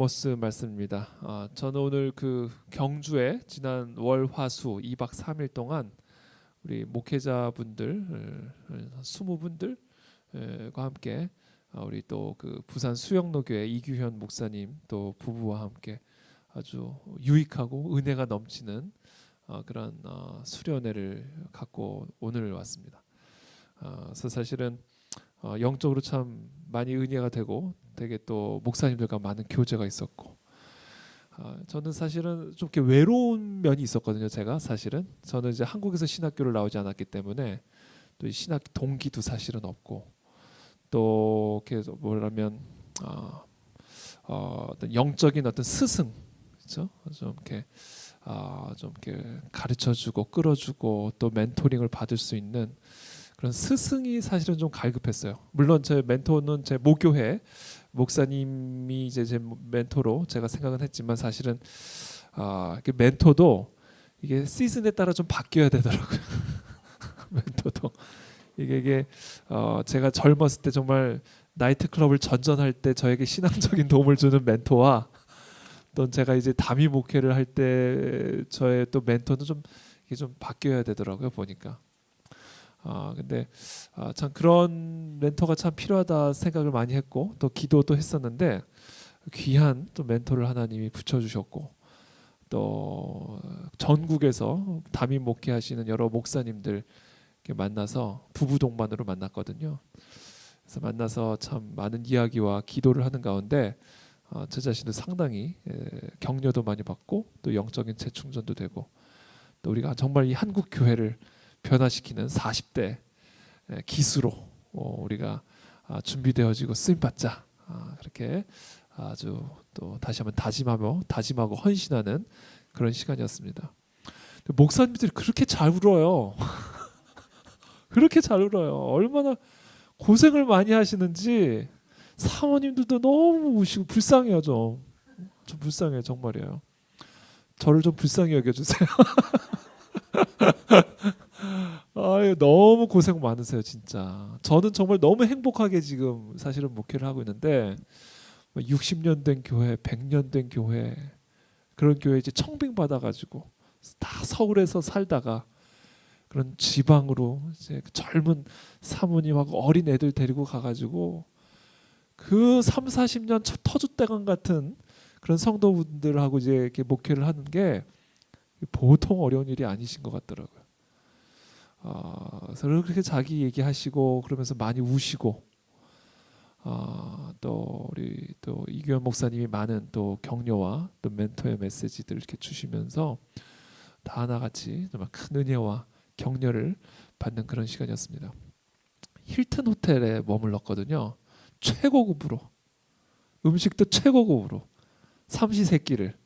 아모스 말씀입니다. 저는 오늘 그 경주에 지난 월, 화, 수 2박 3일 동안 우리 목회자분들 20분들과 함께 우리 또 그 부산 수영로교회 이규현 목사님 또 부부와 함께 아주 유익하고 은혜가 넘치는 그런 수련회를 갖고 오늘 왔습니다. 그래서 사실은 영적으로 참 많이 은혜가 되고 되게 또 목사님들과 많은 교제가 있었고 저는 사실은 좀 이렇게 외로운 면이 있었거든요. 제가 사실은 저는 이제 한국에서 신학교를 나오지 않았기 때문에 또 신학 동기도 사실은 없고 또 이렇게 뭐라면 어떤 영적인 어떤 스승 그렇죠? 좀 이렇게 가르쳐주고 끌어주고 또 멘토링을 받을 수 있는 그런 스승이 사실은 좀 갈급했어요. 물론 제 멘토는 제 모교회 목사님이 이제 제 멘토로 제가 생각은 했지만 사실은 멘토도 이게 시즌에 따라 좀 바뀌어야 되더라고요. 멘토도 이게 제가 젊었을 때 정말 나이트클럽을 전전할 때 저에게 신앙적인 도움을 주는 멘토와 또 제가 이제 담임 목회를 할 때 저의 또 멘토는 좀 이게 좀 바뀌어야 되더라고요. 보니까. 근데 참 그런 멘토가 참 필요하다 생각을 많이 했고 또 기도도 했었는데 귀한 또 멘토를 하나님이 붙여주셨고 또 전국에서 담임 목회하시는 여러 목사님들 만나서 부부 동반으로 만났거든요. 그래서 만나서 참 많은 이야기와 기도를 하는 가운데 저 자신도 상당히 격려도 많이 받고 또 영적인 재충전도 되고 또 우리가 정말 이 한국 교회를 변화시키는 40대 기수로 우리가 준비되어지고 쓰임받자 그렇게 아주 또 다시 한번 다짐하고 헌신하는 그런 시간이었습니다. 목사님들이 그렇게 잘 울어요. 그렇게 잘 울어요. 얼마나 고생을 많이 하시는지 사모님들도 너무 우시고 불쌍해요. 좀 불쌍해요. 정말이에요. 저를 좀 불쌍히 여겨주세요. 아유, 너무 고생 많으세요 진짜. 저는 정말 너무 행복하게 지금 사실은 목회를 하고 있는데 60년 된 교회, 100년 된 교회 그런 교회 이제 청빙 받아가지고 다 서울에서 살다가 그런 지방으로 이제 젊은 사모님하고 어린 애들 데리고 가가지고 그 3, 40년 터줏대감 같은 그런 성도분들하고 이제 이렇게 목회를 하는 게 보통 어려운 일이 아니신 것 같더라고요. 그래서 그렇게 자기 얘기하시고 그러면서 많이 우시고 또 우리 또 이규현 목사님이 많은 또 격려와 또 멘토의 메시지들 이렇게 주시면서 다 하나같이 정말 큰 은혜와 격려를 받는 그런 시간이었습니다. 힐튼 호텔에 머물렀거든요. 최고급으로 음식도 최고급으로 삼시세끼를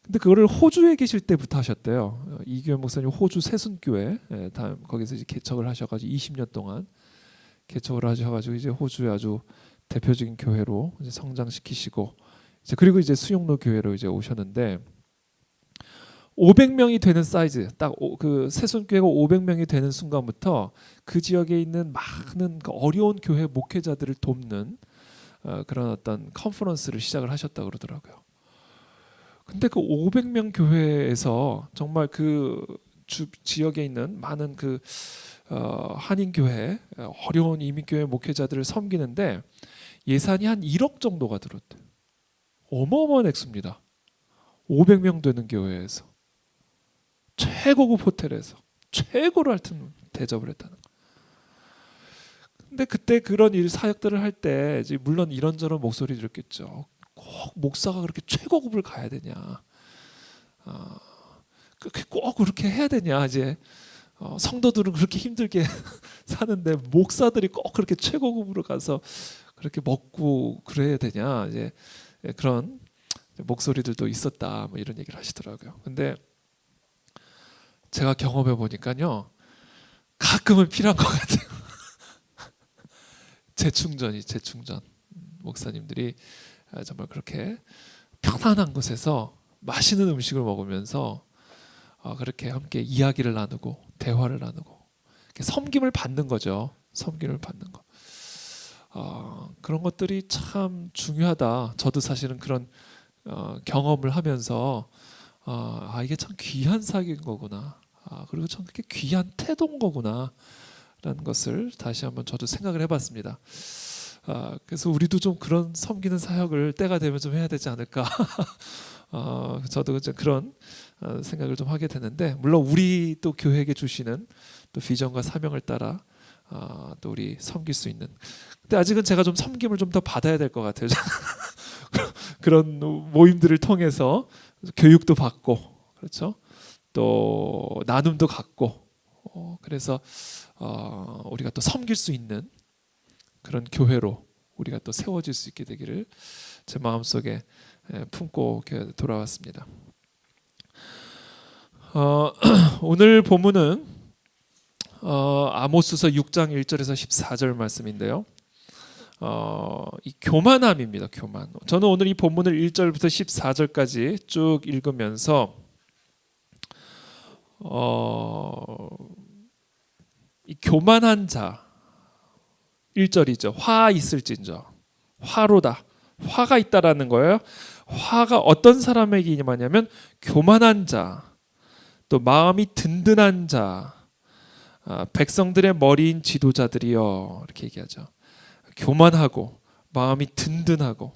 근데 그거를 호주에 계실 때부터 하셨대요. 이규현 목사님 호주 세순교회 거기서 이제 개척을 하셔가지고 20년 동안 개척을 하셔가지고 이제 호주의 아주 대표적인 교회로 이제 성장시키시고 이제 그리고 이제 수용로 교회로 이제 오셨는데 500명이 되는 사이즈 딱 그 세순교회가 500명이 되는 순간부터 그 지역에 있는 많은 그 어려운 교회 목회자들을 돕는 그런 어떤 컨퍼런스를 시작을 하셨다 그러더라고요. 근데 그 500명 교회에서 정말 그 지역에 있는 많은 그 한인 교회 어려운 이민 교회 목회자들을 섬기는데 예산이 한 1억 정도가 들었대요. 어마어마한 액수입니다. 500명 되는 교회에서 최고급 호텔에서 최고로 하여튼 대접을 했다는 거. 근데 그때 그런 일 사역들을 할 때 물론 이런저런 목소리 들었겠죠. 꼭 목사가 그렇게 최고급을 가야 되냐? 꼭 그렇게 해야 되냐? 이제 성도들은 그렇게 힘들게 사는데 목사들이 꼭 그렇게 최고급으로 가서 그렇게 먹고 그래야 되냐? 이제 그런 목소리들도 있었다. 뭐 이런 얘기를 하시더라고요. 근데 제가 경험해 보니까요, 가끔은 필요한 것 같아요. 재충전. 목사님들이 정말 그렇게 편안한 곳에서 맛있는 음식을 먹으면서 그렇게 함께 이야기를 나누고 대화를 나누고 섬김을 받는 거죠. 섬김을 받는 거. 그런 것들이 참 중요하다. 저도 사실은 그런 경험을 하면서 이게 참 귀한 사기인 거구나. 그리고 참 그렇게 귀한 태도인 거구나. 라는 것을 다시 한번 저도 생각을 해봤습니다. 그래서 우리도 좀 그런 섬기는 사역을 때가 되면 좀 해야 되지 않을까. 저도 이제 그런 생각을 좀 하게 되는데, 물론 우리 또 교회에게 주시는 또 비전과 사명을 따라 또 우리 섬길 수 있는. 근데 아직은 제가 좀 섬김을 좀 더 받아야 될 것 같아요. 그런 모임들을 통해서 교육도 받고, 그렇죠? 또 나눔도 갖고, 그래서 우리가 또 섬길 수 있는 그런 교회로 우리가 또 세워질 수 있게 되기를 제 마음속에 품고 돌아왔습니다. 오늘 본문은 아모스서 6장 1절에서 14절 말씀인데요. 이 교만함입니다. 교만. 저는 오늘 이 본문을 1절부터 14절까지 쭉 읽으면서 이 교만한 자 1절이죠. 화 있을진저. 화로다. 화가 있다라는 거예요. 화가 어떤 사람에게 임하냐면 교만한 자, 또 마음이 든든한 자, 백성들의 머리인 지도자들이여, 이렇게 얘기하죠. 교만하고 마음이 든든하고.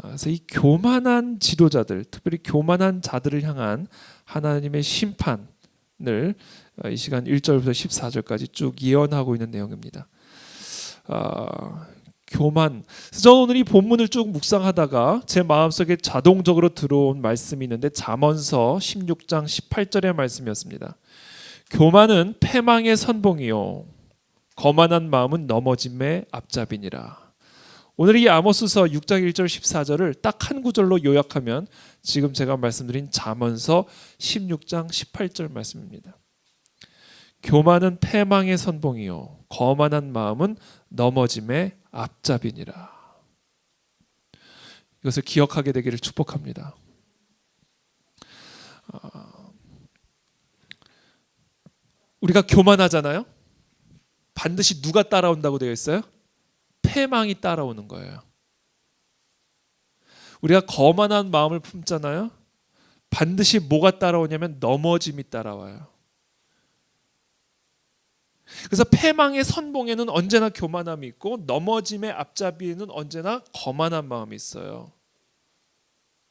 그래서 이 교만한 지도자들, 특별히 교만한 자들을 향한 하나님의 심판을 이 시간 1절부터 14절까지 쭉 예언하고 있는 내용입니다. 교만. 저는 오늘 이 본문을 쭉 묵상하다가 제 마음속에 자동적으로 들어온 말씀이 있는데, 잠언서 16장 18절의 말씀이었습니다. 교만은 패망의 선봉이요 거만한 마음은 넘어짐의 앞잡이니라. 오늘 이 아모스서 6장 1절 14절을 딱 한 구절로 요약하면 지금 제가 말씀드린 잠언서 16장 18절 말씀입니다. 교만은 패망의 선봉이요 거만한 마음은 넘어짐의 앞잡이니라. 이것을 기억하게 되기를 축복합니다. 우리가 교만하잖아요. 반드시 누가 따라온다고 되어 있어요? 패망이 따라오는 거예요. 우리가 거만한 마음을 품잖아요. 반드시 뭐가 따라오냐면 넘어짐이 따라와요. 그래서 패망의 선봉에는 언제나 교만함이 있고, 넘어짐의 앞잡이에는 언제나 거만한 마음이 있어요.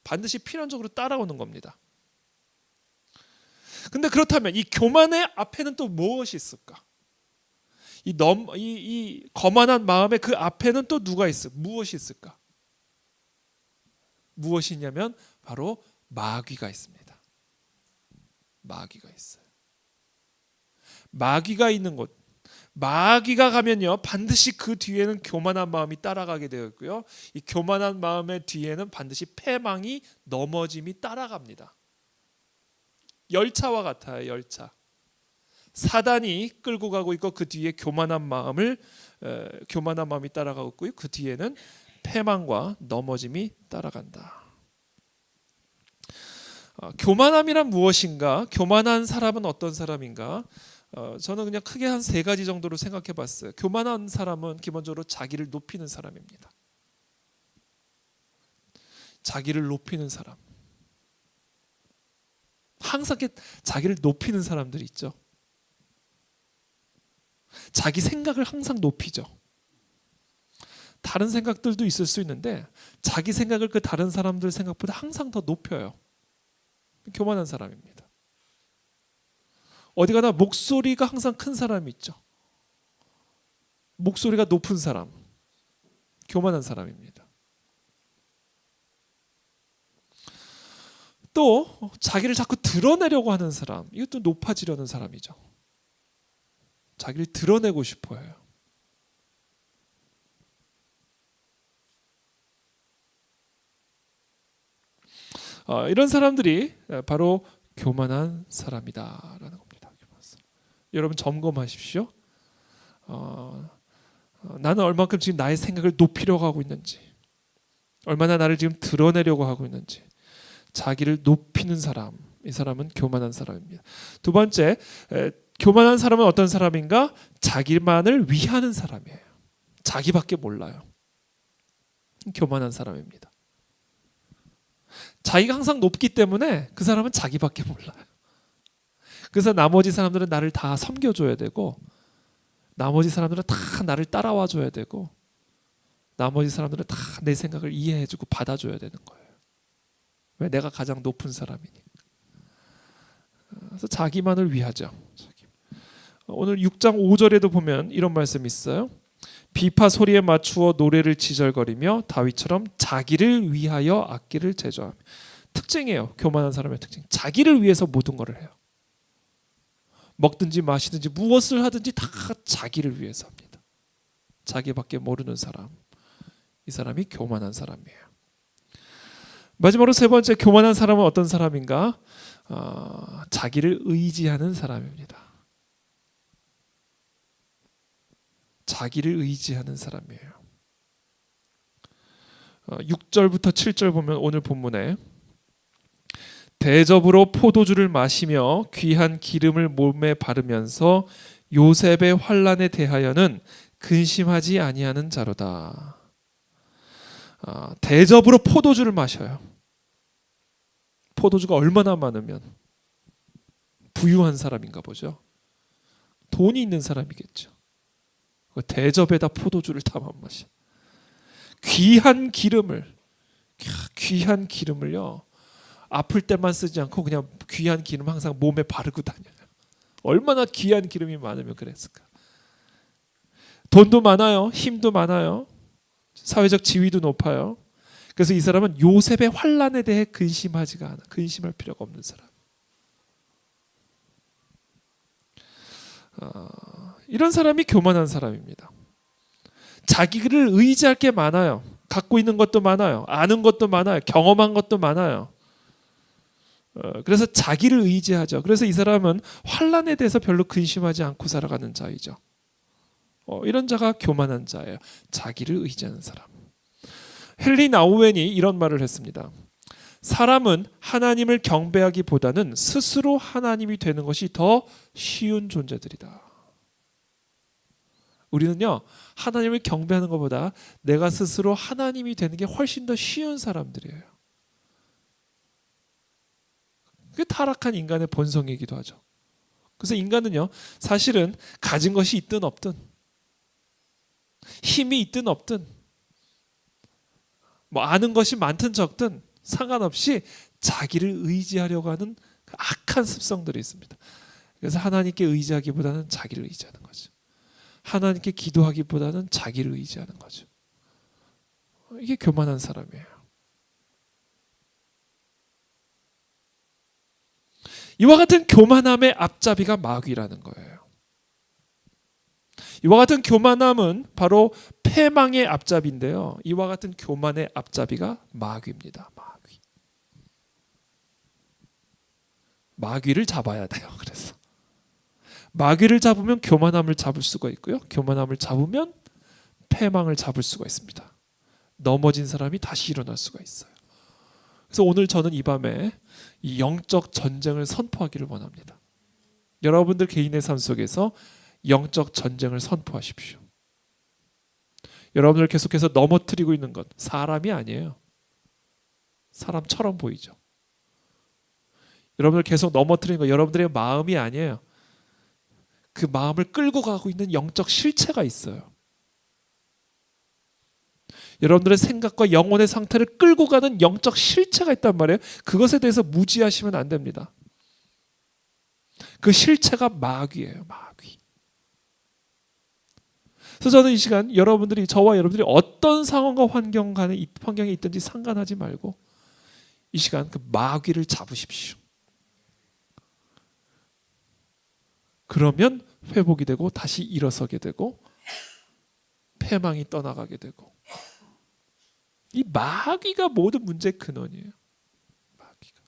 반드시 필연적으로 따라오는 겁니다. 근데 그렇다면 이 교만의 앞에는 또 무엇이 있을까? 이 거만한 마음의 그 앞에는 또 누가 있을까? 무엇이 있을까? 무엇이 있냐면 바로 마귀가 있습니다. 마귀가 있어요. 마귀가 있는 곳, 마귀가 가면요 반드시 그 뒤에는 교만한 마음이 따라가게 되어 있고요, 이 교만한 마음의 뒤에는 반드시 패망이, 넘어짐이 따라갑니다. 열차와 같아요. 열차. 사단이 끌고 가고 있고 그 뒤에 교만한 마음이 따라가고 있고요, 그 뒤에는 패망과 넘어짐이 따라간다. 교만함이란 무엇인가? 교만한 사람은 어떤 사람인가? 저는 그냥 크게 한 세 가지 정도로 생각해 봤어요. 교만한 사람은 기본적으로 자기를 높이는 사람입니다. 자기를 높이는 사람. 항상 자기를 높이는 사람들이 있죠. 자기 생각을 항상 높이죠. 다른 생각들도 있을 수 있는데 자기 생각을 그 다른 사람들 생각보다 항상 더 높여요. 교만한 사람입니다. 어디 가나 목소리가 항상 큰 사람이 있죠. 목소리가 높은 사람, 교만한 사람입니다. 또 자기를 자꾸 드러내려고 하는 사람, 이것도 높아지려는 사람이죠. 자기를 드러내고 싶어 해요. 이런 사람들이 바로 교만한 사람이다라는 겁니다. 여러분 점검하십시오. 나는 얼마큼 지금 나의 생각을 높이려고 하고 있는지, 얼마나 나를 지금 드러내려고 하고 있는지. 자기를 높이는 사람, 이 사람은 교만한 사람입니다. 두 번째, 교만한 사람은 어떤 사람인가? 자기만을 위하는 사람이에요. 자기밖에 몰라요. 교만한 사람입니다. 자기가 항상 높기 때문에 그 사람은 자기밖에 몰라요. 그래서 나머지 사람들은 나를 다 섬겨줘야 되고, 나머지 사람들은 다 나를 따라와 줘야 되고, 나머지 사람들은 다 내 생각을 이해해주고 받아줘야 되는 거예요. 왜? 내가 가장 높은 사람이니까. 그래서 자기만을 위하죠. 오늘 6장 5절에도 보면 이런 말씀이 있어요. 비파 소리에 맞추어 노래를 지절거리며 다윗처럼 자기를 위하여 악기를 제조하며. 특징이에요. 교만한 사람의 특징. 자기를 위해서 모든 것을 해요. 먹든지 마시든지 무엇을 하든지 다 자기를 위해서 합니다. 자기밖에 모르는 사람. 이 사람이 교만한 사람이에요. 마지막으로 세 번째, 교만한 사람은 어떤 사람인가? 자기를 의지하는 사람입니다. 자기를 의지하는 사람이에요. 6절부터 7절 보면 오늘 본문에 대접으로 포도주를 마시며 귀한 기름을 몸에 바르면서 요셉의 환난에 대하여는 근심하지 아니하는 자로다. 대접으로 포도주를 마셔요. 포도주가 얼마나 많으면 부유한 사람인가 보죠. 돈이 있는 사람이겠죠. 대접에다 포도주를 담아 마셔. 귀한 기름을요. 아플 때만 쓰지 않고 그냥 귀한 기름 항상 몸에 바르고 다녀요. 얼마나 귀한 기름이 많으면 그랬을까. 돈도 많아요. 힘도 많아요. 사회적 지위도 높아요. 그래서 이 사람은 요셉의 환난에 대해 근심하지가 않아. 근심할 필요가 없는 사람. 이런 사람이 교만한 사람입니다. 자기를 의지할 게 많아요. 갖고 있는 것도 많아요. 아는 것도 많아요. 경험한 것도 많아요. 그래서 자기를 의지하죠. 그래서 이 사람은 환난에 대해서 별로 근심하지 않고 살아가는 자이죠. 이런 자가 교만한 자예요. 자기를 의지하는 사람. 헨리 나우엔이 이런 말을 했습니다. 사람은 하나님을 경배하기보다는 스스로 하나님이 되는 것이 더 쉬운 존재들이다. 우리는요, 하나님을 경배하는 것보다 내가 스스로 하나님이 되는 게 훨씬 더 쉬운 사람들이에요. 그게 타락한 인간의 본성이기도 하죠. 그래서 인간은요, 사실은 가진 것이 있든 없든, 힘이 있든 없든, 뭐 아는 것이 많든 적든 상관없이 자기를 의지하려고 하는 악한 습성들이 있습니다. 그래서 하나님께 의지하기보다는 자기를 의지하는 거죠. 하나님께 기도하기보다는 자기를 의지하는 거죠. 이게 교만한 사람이에요. 이와 같은 교만함의 앞잡이가 마귀라는 거예요. 이와 같은 교만함은 바로 패망의 앞잡이인데요. 이와 같은 교만의 앞잡이가 마귀입니다. 마귀를 잡아야 돼요. 그래서 마귀를 잡으면 교만함을 잡을 수가 있고요. 교만함을 잡으면 패망을 잡을 수가 있습니다. 넘어진 사람이 다시 일어날 수가 있어요. 그래서 오늘 저는 이 밤에 이 영적 전쟁을 선포하기를 원합니다. 여러분들 개인의 삶 속에서 영적 전쟁을 선포하십시오. 여러분들 계속해서 넘어뜨리고 있는 것 사람이 아니에요. 사람처럼 보이죠. 여러분들 계속 넘어뜨리는 것 여러분들의 마음이 아니에요. 그 마음을 끌고 가고 있는 영적 실체가 있어요. 여러분들의 생각과 영혼의 상태를 끌고 가는 영적 실체가 있단 말이에요. 그것에 대해서 무지하시면 안 됩니다. 그 실체가 마귀예요. 마귀. 그래서 저는 이 시간 저와 여러분들이 어떤 상황과 환경에 있든지 상관하지 말고 이 시간 그 마귀를 잡으십시오. 그러면 회복이 되고 다시 일어서게 되고 패망이 떠나가게 되고 이 마귀가 모든 문제의 근원이에요. 마귀가.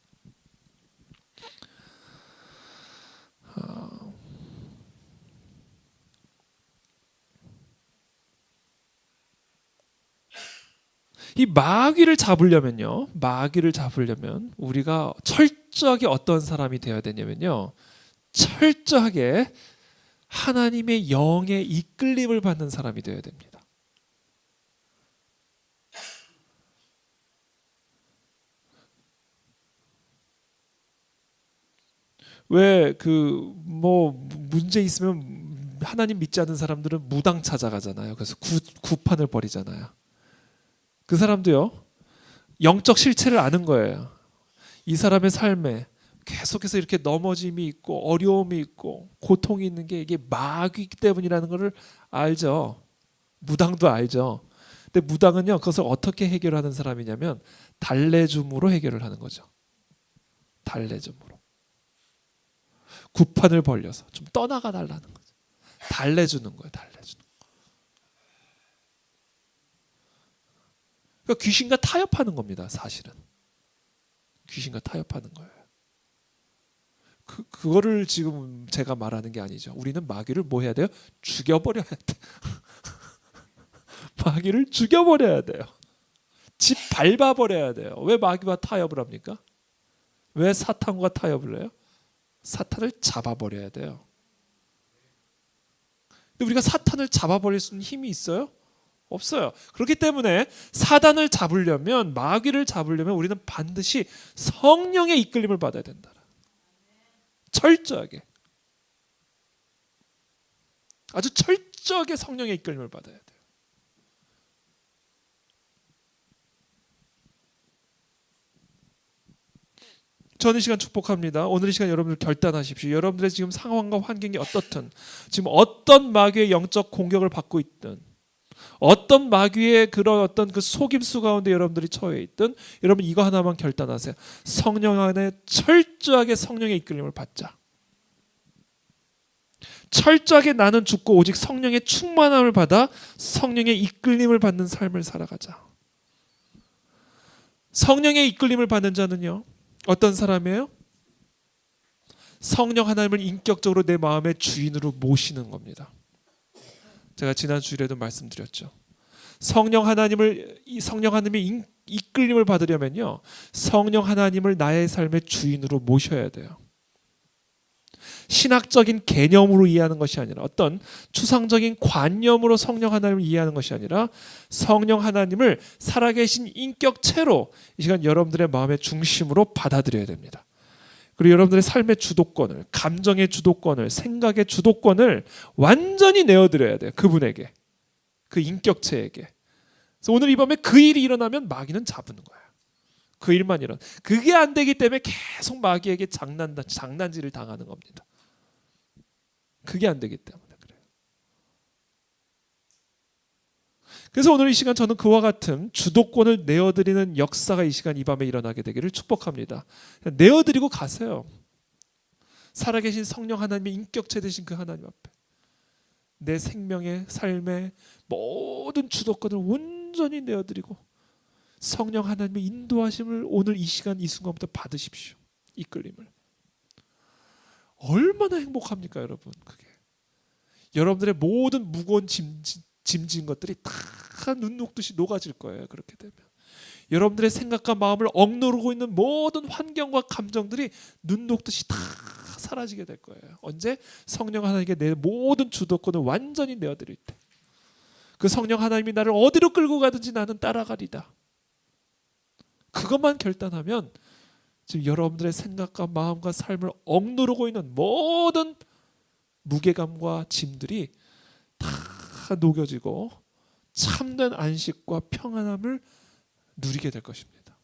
이 마귀를 잡으려면 우리가 철저하게 어떤 사람이 되어야 되냐면요. 철저하게 하나님의 영의 이끌림을 받는 사람이 되어야 됩니다. 왜 그 뭐 문제 있으면 하나님 믿지 않는 사람들은 무당 찾아가잖아요. 그래서 구판을 벌이잖아요. 그 사람도요, 영적 실체를 아는 거예요. 이 사람의 삶에 계속해서 이렇게 넘어짐이 있고 어려움이 있고 고통이 있는 게 이게 마귀이기 때문이라는 것을 알죠. 무당도 알죠. 근데 무당은요, 그것을 어떻게 해결하는 사람이냐면 달래줌으로 해결을 하는 거죠. 달래줌으로. 구판을 벌려서 좀 떠나가 달라는 거죠. 달래주는 거예요. 달래주는 거. 그러니까 귀신과 타협하는 겁니다. 사실은. 귀신과 타협하는 거예요. 그거를 지금 제가 말하는 게 아니죠. 우리는 마귀를 뭐 해야 돼요? 죽여버려야 돼. 마귀를 죽여버려야 돼요. 집 밟아버려야 돼요. 왜 마귀와 타협을 합니까? 왜 사탄과 타협을 해요? 사탄을 잡아버려야 돼요. 근데 우리가 사탄을 잡아버릴 수 있는 힘이 있어요? 없어요. 그렇기 때문에 사단을 잡으려면, 마귀를 잡으려면 우리는 반드시 성령의 이끌림을 받아야 된다. 철저하게, 아주 철저하게 성령의 이끌림을 받아야 돼요. 저는 이 시간 축복합니다. 오늘 이 시간 여러분들 결단하십시오. 여러분들의 지금 상황과 환경이 어떻든, 지금 어떤 마귀의 영적 공격을 받고 있든, 어떤 마귀의 그런 어떤 그 속임수 가운데 여러분들이 처해 있든, 여러분 이거 하나만 결단하세요. 성령 안에 철저하게 성령의 이끌림을 받자. 철저하게 나는 죽고 오직 성령의 충만함을 받아 성령의 이끌림을 받는 삶을 살아가자. 성령의 이끌림을 받는 자는요, 어떤 사람이에요? 성령 하나님을 인격적으로 내 마음의 주인으로 모시는 겁니다. 제가 지난 주일에도 말씀드렸죠. 성령 하나님의 이끌림을 받으려면요, 성령 하나님을 나의 삶의 주인으로 모셔야 돼요. 신학적인 개념으로 이해하는 것이 아니라, 어떤 추상적인 관념으로 성령 하나님을 이해하는 것이 아니라, 성령 하나님을 살아계신 인격체로 이 시간 여러분들의 마음의 중심으로 받아들여야 됩니다. 그리고 여러분들의 삶의 주도권을, 감정의 주도권을, 생각의 주도권을 완전히 내어드려야 돼요. 그분에게, 그 인격체에게. 그래서 오늘 이 밤에 그 일이 일어나면 마귀는 잡는 거예요. 그 일만 일어나. 그게 안 되기 때문에 계속 마귀에게 장난질을 당하는 겁니다. 그게 안 되기 때문에 그래요. 그래서 오늘 이 시간 저는 그와 같은 주도권을 내어드리는 역사가 이 시간 이 밤에 일어나게 되기를 축복합니다. 내어드리고 가세요. 살아계신 성령 하나님의 인격체 되신 그 하나님 앞에 내 생명의 삶의 모든 주도권을 온전히 내어드리고 성령 하나님의 인도하심을 오늘 이 시간 이 순간부터 받으십시오. 이끌림을. 얼마나 행복합니까, 여러분? 그게 여러분들의 모든 무거운 짐진 것들이 다 눈 녹듯이 녹아질 거예요. 그렇게 되면 여러분들의 생각과 마음을 억누르고 있는 모든 환경과 감정들이 눈 녹듯이 다 사라지게 될 거예요. 언제? 성령 하나님께 내 모든 주도권을 완전히 내어드릴 때. 그 성령 하나님이 나를 어디로 끌고 가든지 나는 따라가리다. 그것만 결단하면 지금 여러분들의 생각과 마음과 삶을 억누르고 있는 모든 무게감과 짐들이 다 녹여지고 참된 안식과 평안함을 누리게 될 것입니다.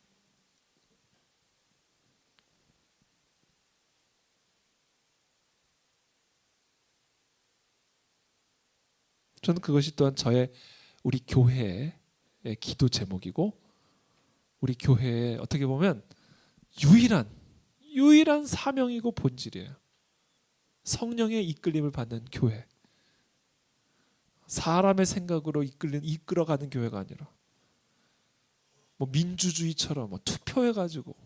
저는 그것이 또한 우리 교회의 기도 제목이고, 우리 교회의 어떻게 보면 유일한 사명이고 본질이에요. 성령의 이끌림을 받는 교회. 사람의 생각으로 이끌어가는 교회가 아니라 뭐 민주주의처럼 투표해가지고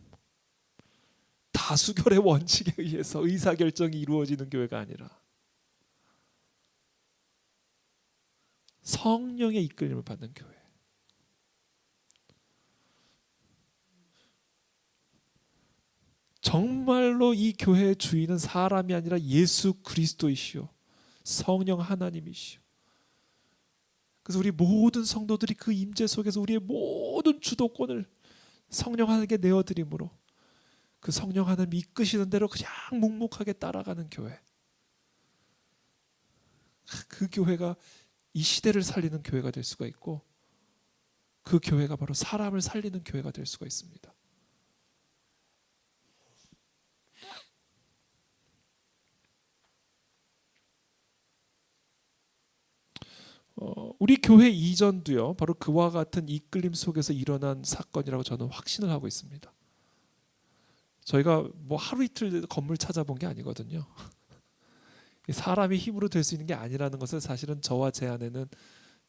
다수결의 원칙에 의해서 의사결정이 이루어지는 교회가 아니라 성령의 이끌림을 받는 교회. 정말로 이 교회의 주인은 사람이 아니라 예수 그리스도이시오. 성령 하나님이시오. 그래서 우리 모든 성도들이 그 임재 속에서 우리의 모든 주도권을 성령 하나님께 내어드림으로 그 성령 하나님 이끄시는 대로 그냥 묵묵하게 따라가는 교회. 그 교회가 이 시대를 살리는 교회가 될 수가 있고, 그 교회가 바로 사람을 살리는 교회가 될 수가 있습니다. 우리 교회 이전도요, 바로 그와 같은 이끌림 속에서 일어난 사건이라고 저는 확신을 하고 있습니다. 저희가 뭐 하루 이틀 건물 찾아본 게 아니거든요. 사람이 힘으로 될 수 있는 게 아니라는 것을 사실은 저와 제 아내는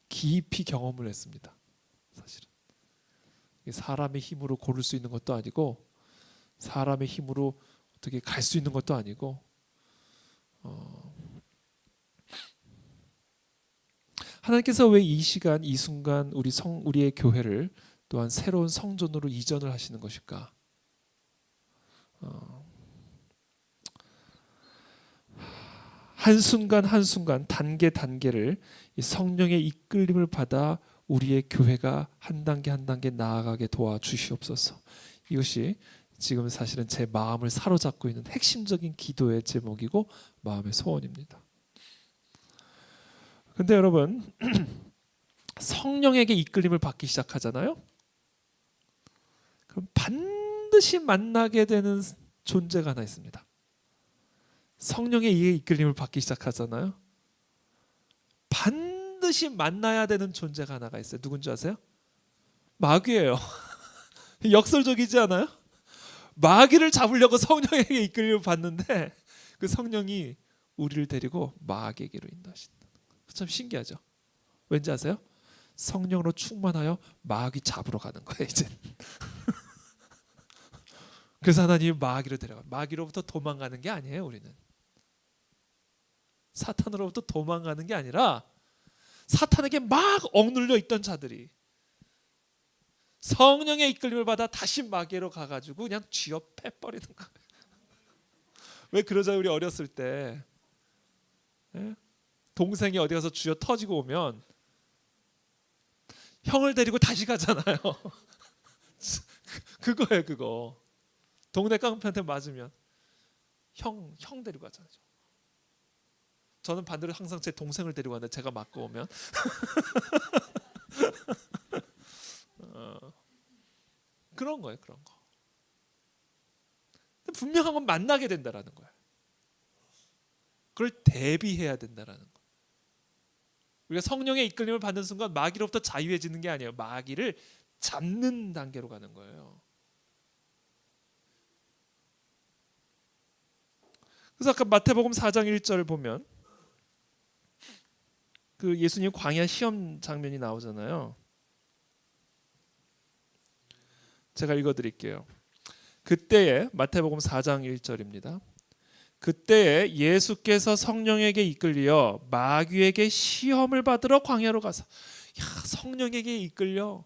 깊이 경험을 했습니다. 사실은 사람의 힘으로 고를 수 있는 것도 아니고, 사람의 힘으로 어떻게 갈 수 있는 것도 아니고, 하나님께서 왜 이 시간 이 순간 우리의 교회를 또한 새로운 성전으로 이전을 하시는 것일까? 한순간 한순간 단계를 이 성령의 이끌림을 받아 우리의 교회가 한 단계 한 단계 나아가게 도와주시옵소서. 이것이 지금 사실은 제 마음을 사로잡고 있는 핵심적인 기도의 제목이고 마음의 소원입니다. 근데 여러분, 성령에게 이끌림을 받기 시작하잖아요. 그럼 반드시 만나게 되는 존재가 하나 있습니다. 성령의 이끌림을 받기 시작하잖아요. 반드시 만나야 되는 존재가 하나가 있어요. 누군지 아세요? 마귀예요. 역설적이지 않아요? 마귀를 잡으려고 성령에게 이끌림을 받는데 그 성령이 우리를 데리고 마귀에게로 인도하신다. 참 신기하죠? 왠지 아세요? 성령으로 충만하여 마귀 잡으러 가는 거예요, 이제. 그래서 하나님이 마귀로 데려가. 마귀로부터 도망가는 게 아니에요, 우리는. 사탄으로부터 도망가는 게 아니라 사탄에게 막 억눌려 있던 자들이 성령의 이끌림을 받아 다시 마귀로 가가지고 그냥 쥐어 패버리는 거예요. 왜 그러잖아요. 우리 어렸을 때 동생이 어디 가서 쥐어 터지고 오면 형을 데리고 다시 가잖아요. 그거예요, 그거. 동네 깡패한테 맞으면 형 데리고 가잖아요. 저는 반대로 항상 제 동생을 데리고 가는데 제가 맞고 오면 그런 거예요, 그런 거. 분명한 건 만나게 된다라는 거예요. 그걸 대비해야 된다라는 거. 우리가 성령의 이끌림을 받는 순간 마귀로부터 자유해지는 게 아니에요. 마귀를 잡는 단계로 가는 거예요. 그래서 아까 마태복음 4장 1절 보면 그 예수님 광야 시험 장면이 나오잖아요. 제가 읽어드릴게요. 그때에 마태복음 4장 1절입니다. 그때에 예수께서 성령에게 이끌려 마귀에게 시험을 받으러 광야로 가서, 성령에게 이끌려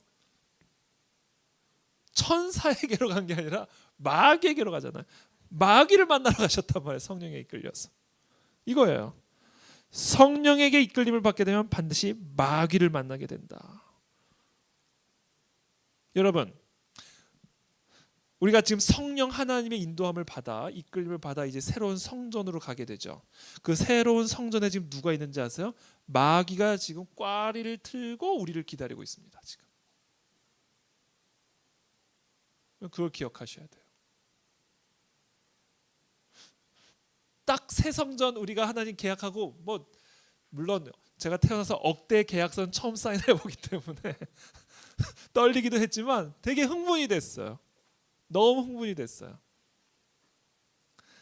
천사에게로 간 게 아니라 마귀에게로 가잖아요. 마귀를 만나러 가셨단 말이에요. 성령에 이끌려서. 이거예요. 성령에게 이끌림을 받게 되면 반드시 마귀를 만나게 된다. 여러분, 우리가 지금 성령 하나님의 인도함을 받아 이끌림을 받아 이제 새로운 성전으로 가게 되죠. 그 새로운 성전에 지금 누가 있는지 아세요? 마귀가 지금 꽈리를 틀고 우리를 기다리고 있습니다. 지금. 그걸 기억하셔야 돼요. 딱 새 성전 우리가 하나님 계약하고, 뭐 물론 제가 태어나서 억대 계약서는 처음 사인해 보기 때문에 떨리기도 했지만 되게 흥분이 됐어요. 너무 흥분이 됐어요.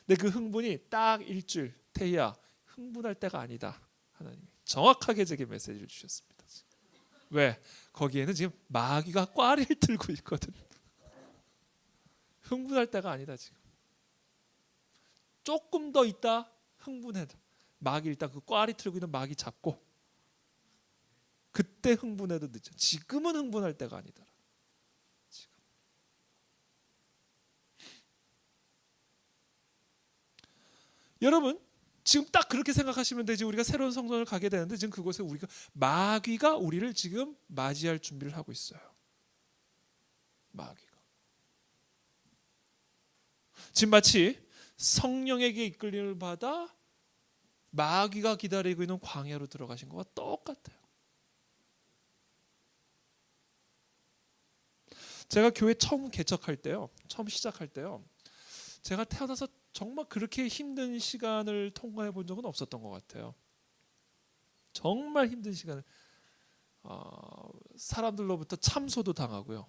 근데 그 흥분이 딱 일주일, 태희야, 흥분할 때가 아니다. 하나님이 정확하게 제게 메시지를 주셨습니다. 왜? 거기에는 지금 마귀가 꽈리를 들고 있거든. 흥분할 때가 아니다 지금. 조금 더 있다 흥분해도 마귀 일단 그 꽈리 틀고 있는 마귀 잡고 그때 흥분해도 늦죠. 지금은 흥분할 때가 아니다. 지금. 여러분 지금 딱 그렇게 생각하시면 되지. 우리가 새로운 성전을 가게 되는데 지금 그곳에 우리가 마귀가 우리를 지금 맞이할 준비를 하고 있어요. 마귀가. 지금 마치 성령에게 이끌림을 받아 마귀가 기다리고 있는 광야로 들어가신 것과 똑같아요. 제가 교회 처음 개척할 때요, 처음 시작할 때요, 제가 태어나서 정말 그렇게 힘든 시간을 통과해 본 적은 없었던 것 같아요. 정말 힘든 시간을, 사람들로부터 참소도 당하고요.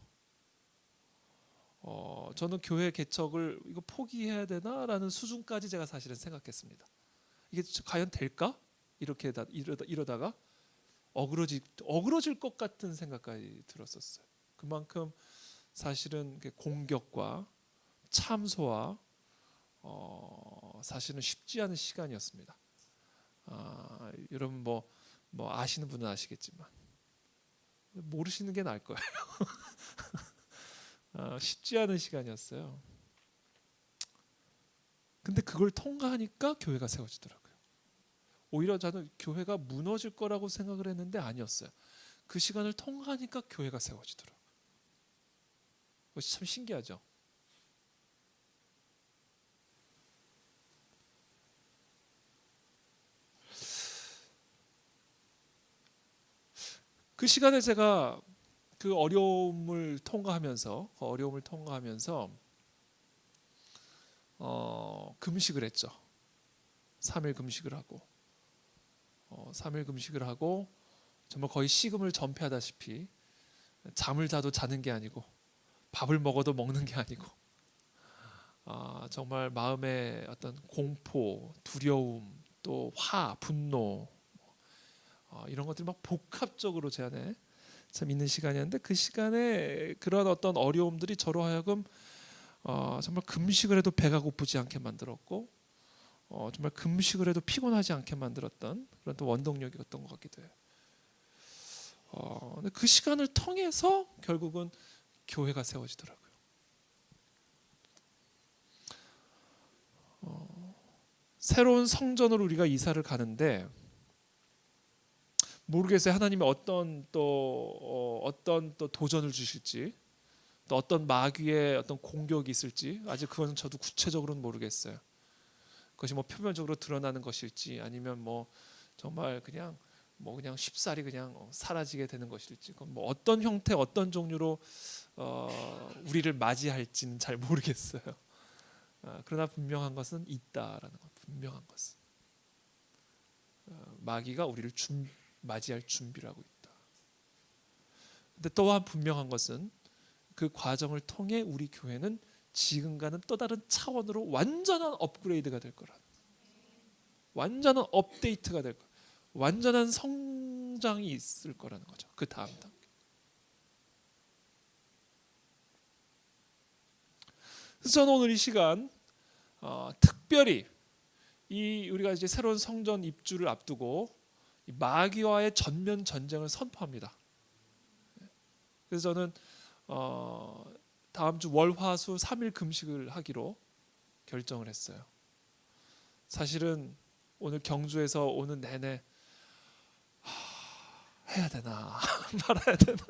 저는 교회 개척을 이거 포기해야 되나라는 수준까지 제가 사실은 생각했습니다. 이게 과연 될까? 이렇게 이러다가 어그러질 것 같은 생각까지 들었었어요. 그만큼 사실은 공격과 참소와 사실은 쉽지 않은 시간이었습니다. 여러분 뭐 아시는 분은 아시겠지만 모르시는 게 나을 거예요. 쉽지 않은 시간이었어요. 근데 그걸 통과하니까 교회가 세워지더라고요. 오히려 저는 교회가 무너질 거라고 생각을 했는데 아니었어요. 그 시간을 통과하니까 교회가 세워지더라고요. 그것이 참 신기하죠. 그 시간에 제가 그 어려움을 통과하면서 금식을 했죠. 3일 금식을 하고 3일 금식을 하고 정말 거의 식음을 전폐하다시피 잠을 자도 자는 게 아니고 밥을 먹어도 먹는 게 아니고 정말 마음의 어떤 공포, 두려움, 또 분노 이런 것들이 막 복합적으로 제 안에 참 있는 시간이었는데 그 시간에 그런 어떤 어려움들이 저로 하여금 정말 금식을 해도 배가 고프지 않게 만들었고 정말 금식을 해도 피곤하지 않게 만들었던 그런 또 원동력이었던 것 같기도 해요. 근데 그 시간을 통해서 결국은 교회가 세워지더라고요. 새로운 성전으로 우리가 이사를 가는데 모르겠어요. 하나님이 어떤 또 도전을 주실지, 또 어떤 마귀의 어떤 공격이 있을지 아직 그거는 저도 구체적으로는 모르겠어요. 그것이 뭐 표면적으로 드러나는 것일지 아니면 뭐 정말 그냥 쉽사리 그냥 사라지게 되는 것일지, 뭐 어떤 형태, 어떤 종류로 우리를 맞이할지는 잘 모르겠어요. 그러나 분명한 것은 있다라는 것. 분명한 것은 마귀가 우리를 맞이할 준비를 하고 있다. 근데 또한 분명한 것은 그 과정을 통해 우리 교회는 지금과는 또 다른 차원으로 완전한 업그레이드가 될 거라. 완전한 업데이트가 될 거. 완전한 성장이 있을 거라는 거죠. 그 다음 단계. 그래서 저는 오늘 이 시간 특별히 우리가 이제 새로운 성전 입주를 앞두고 마귀와의 전면 전쟁을 선포합니다. 그래서 저는 다음 주 월화수 3일 금식을 하기로 결정을 했어요. 사실은 오늘 경주에서 오는 내내 해야 되나 말아야 되나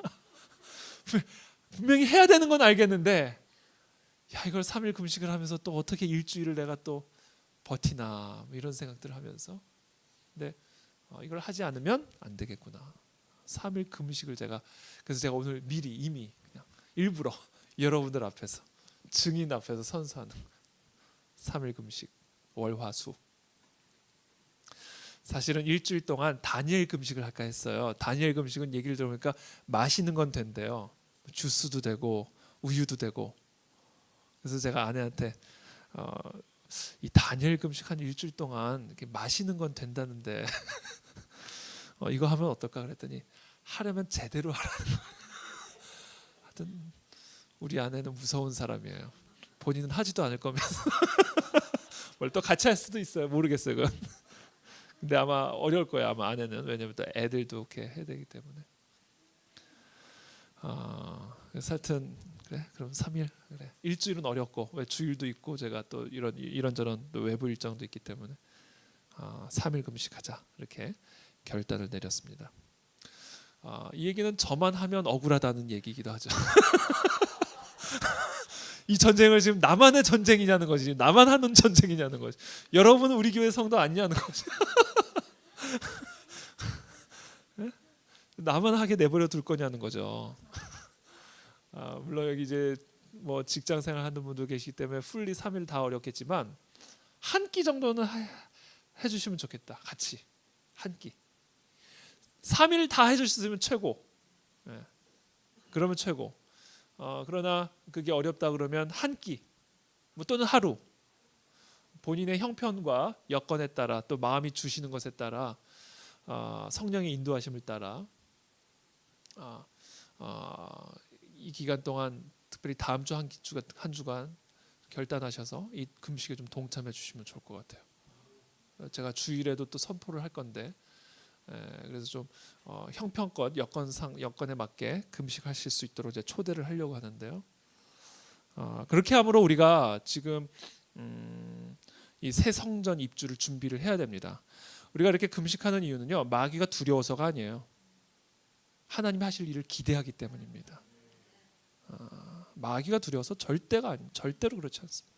분명히 해야 되는 건 알겠는데 이걸 3일 금식을 하면서 또 어떻게 일주일을 내가 또 버티나 이런 생각들을 하면서 근데 이걸 하지 않으면 안 되겠구나. 3일 금식을 그래서 제가 오늘 미리 이미 그냥 일부러 여러분들 앞에서 증인 앞에서 선서하는 3일 금식 월화수. 사실은 일주일 동안 다니엘 금식을 할까 했어요. 다니엘 금식은 얘기를 들어보니까 마시는 건 된대요. 주스도 되고 우유도 되고. 그래서 제가 아내한테 이 다니엘 금식 한 일주일 동안 이렇게 마시는 건 된다는데 이거 하면 어떨까 그랬더니 하려면 제대로 하라는 거예요. 하여튼 우리 아내는 무서운 사람이에요. 본인은 하지도 않을 거면서 뭘 또 같이 할 수도 있어요. 모르겠어요. 그건. 근데 아마 어려울 거예요. 아마 아내는. 왜냐면 또 애들도 이렇게 해야 되기 때문에. 그래서 하여튼 그래 그럼 3일 그래. 일주일은 어렵고 왜 주일도 있고 제가 또 이런저런 또 외부 일정도 있기 때문에 3일 금식하자 이렇게 결단을 내렸습니다. 이 얘기는 저만 하면 억울하다는 얘기이기도 하죠. 이 전쟁을 지금 나만의 전쟁이냐는 거지. 나만 하는 전쟁이냐는 거지. 여러분은 우리 교회 성도 아니냐는 거지. 나만 하게 내버려 둘 거냐는 거죠. 물론 여기 이제 뭐 직장 생활 하는 분도 계시기 때문에 풀리 3일 다 어렵겠지만 한 끼 정도는 해주시면 좋겠다. 같이 한 끼. 3일 다 해주셨으면 최고. 그러면 최고. 그러나 그게 어렵다 그러면 한 끼, 뭐 또는 하루. 본인의 형편과 여건에 따라 또 마음이 주시는 것에 따라 성령의 인도하심을 따라 이 기간 동안 특별히 다음 주 한 주간 결단하셔서 이 금식에 좀 동참해 주시면 좋을 것 같아요. 제가 주일에도 또 선포를 할 건데 그래서 좀 형편껏 여건에 맞게 금식하실 수 있도록 이제 초대를 하려고 하는데요. 그렇게 함으로 우리가 지금 이 새 성전 입주를 준비를 해야 됩니다. 우리가 이렇게 금식하는 이유는요, 마귀가 두려워서가 아니에요. 하나님이 하실 일을 기대하기 때문입니다. 마귀가 두려워서 절대로 그렇지 않습니다.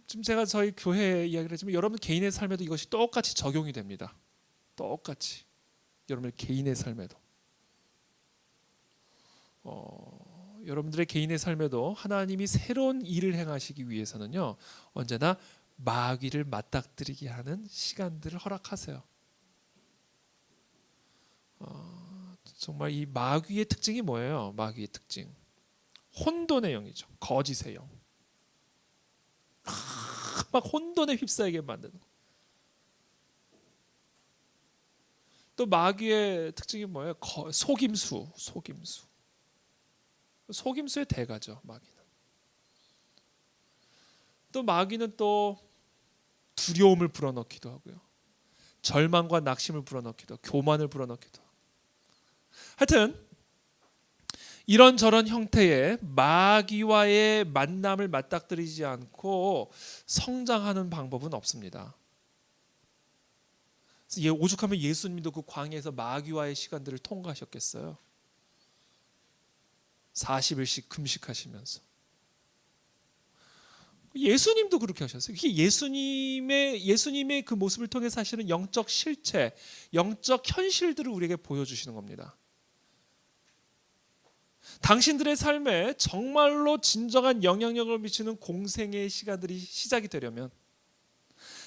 지금 제가 저희 교회 이야기를 했지만 여러분 개인의 삶에도 이것이 똑같이 적용이 됩니다. 똑같이 여러분의 개인의 삶에도 여러분들의 개인의 삶에도 하나님이 새로운 일을 행하시기 위해서는요, 언제나 마귀를 맞닥뜨리게 하는 시간들을 허락하세요. 정말 이 마귀의 특징이 뭐예요? 마귀의 특징, 혼돈의 영이죠. 거짓의 영. 막 혼돈에 휩싸이게 만드는 거. 또 마귀의 특징이 뭐예요? 속임수의 대가죠. 마귀는. 또 마귀는 또 두려움을 불어넣기도 하고요, 절망과 낙심을 불어넣기도 하고, 교만을 불어넣기도 하고. 하여튼 이런저런 형태의 마귀와의 만남을 맞닥뜨리지 않고 성장하는 방법은 없습니다. 오죽하면 예수님도 그 광야에서 마귀와의 시간들을 통과하셨겠어요. 40일씩 금식하시면서. 예수님도 그렇게 하셨어요. 이게 예수님의 그 모습을 통해 사실은 영적 실체, 영적 현실들을 우리에게 보여주시는 겁니다. 당신들의 삶에 정말로 진정한 영향력을 미치는 공생의 시간들이 시작이 되려면,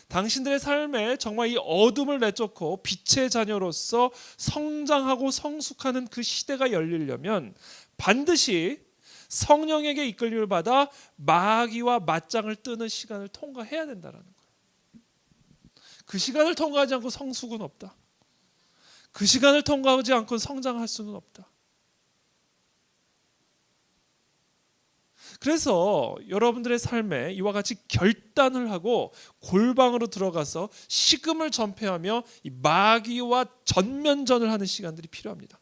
당신들의 삶에 정말 이 어둠을 내쫓고 빛의 자녀로서 성장하고 성숙하는 그 시대가 열리려면 반드시 성령에게 이끌림을 받아 마귀와 맞짱을 뜨는 시간을 통과해야 된다는 거예요. 그 시간을 통과하지 않고 성숙은 없다. 그 시간을 통과하지 않고 성장할 수는 없다. 그래서 여러분들의 삶에 이와 같이 결단을 하고 골방으로 들어가서 식음을 전폐하며 이 마귀와 전면전을 하는 시간들이 필요합니다.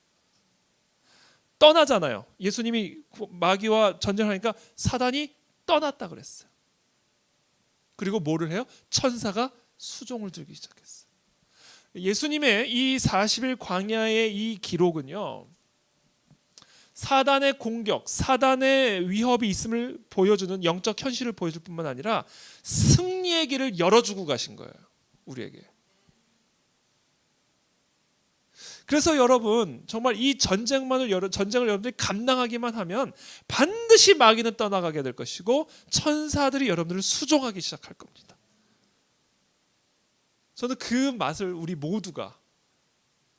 떠나잖아요. 예수님이 마귀와 전쟁하니까 사단이 떠났다 그랬어요. 그리고 뭐를 해요? 천사가 수종을 들기 시작했어요. 예수님의 이 40일 광야의 이 기록은요, 사단의 공격, 사단의 위협이 있음을 보여주는 영적 현실을 보여줄 뿐만 아니라 승리의 길을 열어주고 가신 거예요, 우리에게. 그래서 여러분 정말 이 전쟁을 여러분들이 감당하기만 하면 반드시 마귀는 떠나가게 될 것이고 천사들이 여러분들을 수종하기 시작할 겁니다. 저는 그 맛을 우리 모두가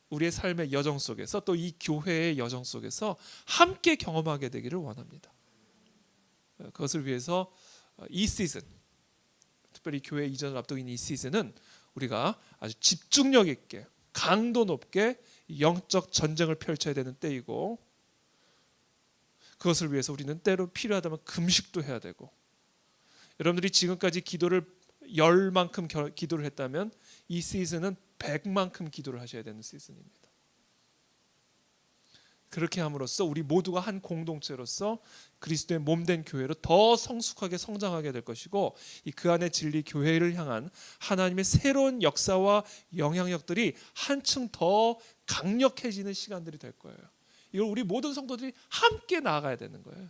우리의 삶의 여정 속에서, 또 이 교회의 여정 속에서 함께 경험하게 되기를 원합니다. 그것을 위해서 이 시즌, 특별히 교회 이전을 앞두고 있는 이 시즌은 우리가 아주 집중력 있게 강도 높게 영적 전쟁을 펼쳐야 되는 때이고, 그것을 위해서 우리는 때로 필요하다면 금식도 해야 되고, 여러분들이 지금까지 기도를 10만큼 기도를 했다면 이 시즌은 100만큼 기도를 하셔야 되는 시즌입니다. 그렇게 함으로써 우리 모두가 한 공동체로서 그리스도의 몸된 교회로 더 성숙하게 성장하게 될 것이고, 이 그 안의 진리 교회를 향한 하나님의 새로운 역사와 영향력들이 한층 더 강력해지는 시간들이 될 거예요. 이걸 우리 모든 성도들이 함께 나아가야 되는 거예요.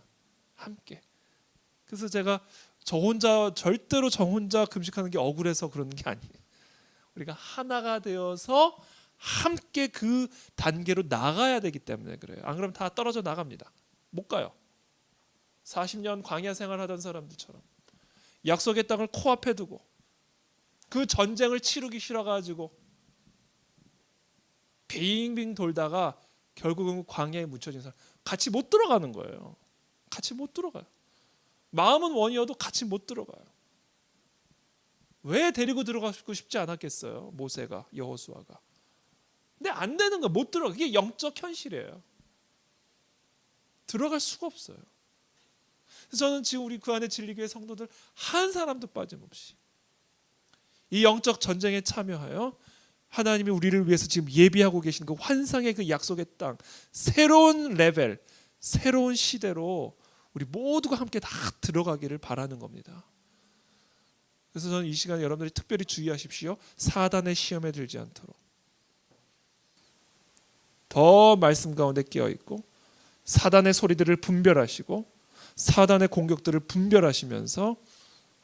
함께. 그래서 제가 절대로 저 혼자 금식하는 게 억울해서 그러는 게 아니에요. 우리가 하나가 되어서 함께 그 단계로 나가야 되기 때문에 그래요. 안 그러면 다 떨어져 나갑니다. 못 가요. 40년 광야 생활하던 사람들처럼 약속의 땅을 코앞에 두고 그 전쟁을 치르기 싫어가지고 빙빙 돌다가 결국은 광야에 묻혀진 사람, 같이 못 들어가는 거예요. 같이 못 들어가요. 마음은 원이어도 같이 못 들어가요. 왜 데리고 들어가고 싶지 않았겠어요, 모세가, 여호수아가. 근데 안 되는 거, 못 들어가. 그게 영적 현실이에요. 들어갈 수가 없어요. 그래서 저는 지금 우리 그 안에 진리교회 성도들 한 사람도 빠짐없이 이 영적 전쟁에 참여하여 하나님이 우리를 위해서 지금 예비하고 계신 그 환상의 그 약속의 땅, 새로운 레벨, 새로운 시대로 우리 모두가 함께 다 들어가기를 바라는 겁니다. 그래서 저는 이 시간에 여러분들이 특별히 주의하십시오. 사단의 시험에 들지 않도록 더 말씀 가운데 깨어있고, 사단의 소리들을 분별하시고 사단의 공격들을 분별하시면서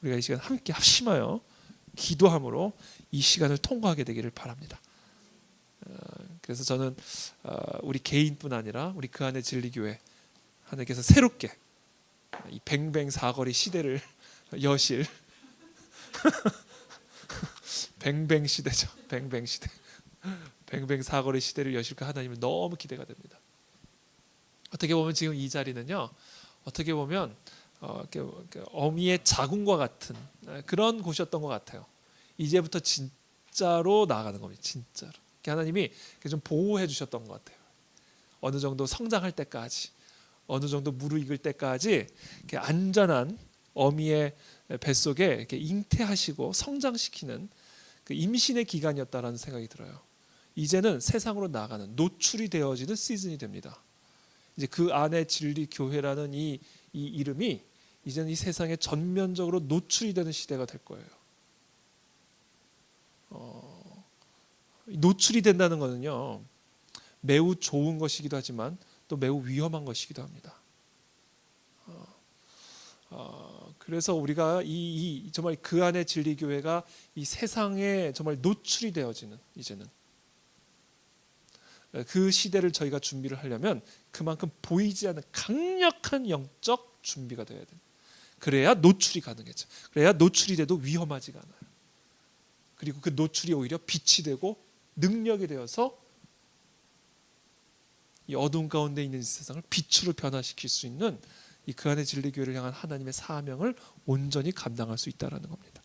우리가 이 시간 함께 합심하여 기도함으로 이 시간을 통과하게 되기를 바랍니다. 그래서 저는 우리 개인뿐 아니라 우리 그 안의 진리교회, 하나님께서 새롭게 이 뱅뱅 사거리 시대를 여실 뱅뱅 시대죠. 뱅뱅 시대. 뱅뱅 사거리 시대를 여실 그 하나님은 너무 기대가 됩니다. 어떻게 보면 지금 이 자리는요, 어떻게 보면 어미의 자궁과 같은 그런 곳이었던 것 같아요. 이제부터 진짜로 나아가는 겁니다. 진짜로. 하나님이 좀 보호해 주셨던 것 같아요. 어느 정도 성장할 때까지, 어느 정도 무르익을 때까지 안전한 어미의 뱃속에 이렇게 잉태하시고 성장시키는 그 임신의 기간이었다라는 생각이 들어요. 이제는 세상으로 나가는, 노출이 되어지는 시즌이 됩니다. 이제 그 안에 진리 교회라는 이 이름이 이제는 이 세상에 전면적으로 노출이 되는 시대가 될 거예요. 노출이 된다는 것은요, 매우 좋은 것이기도 하지만 또 매우 위험한 것이기도 합니다. 그래서 우리가 정말 그 안에 진리 교회가 이 세상에 정말 노출이 되어지는, 이제는 그 시대를 저희가 준비를 하려면 그만큼 보이지 않는 강력한 영적 준비가 되어야 돼요. 그래야 노출이 가능해져. 그래야 노출이 돼도 위험하지가 않아요. 그리고 그 노출이 오히려 빛이 되고 능력이 되어서 이 어두운 가운데 있는 이 세상을 빛으로 변화시킬 수 있는 이 그 안의 진리 교회를 향한 하나님의 사명을 온전히 감당할 수 있다라는 겁니다.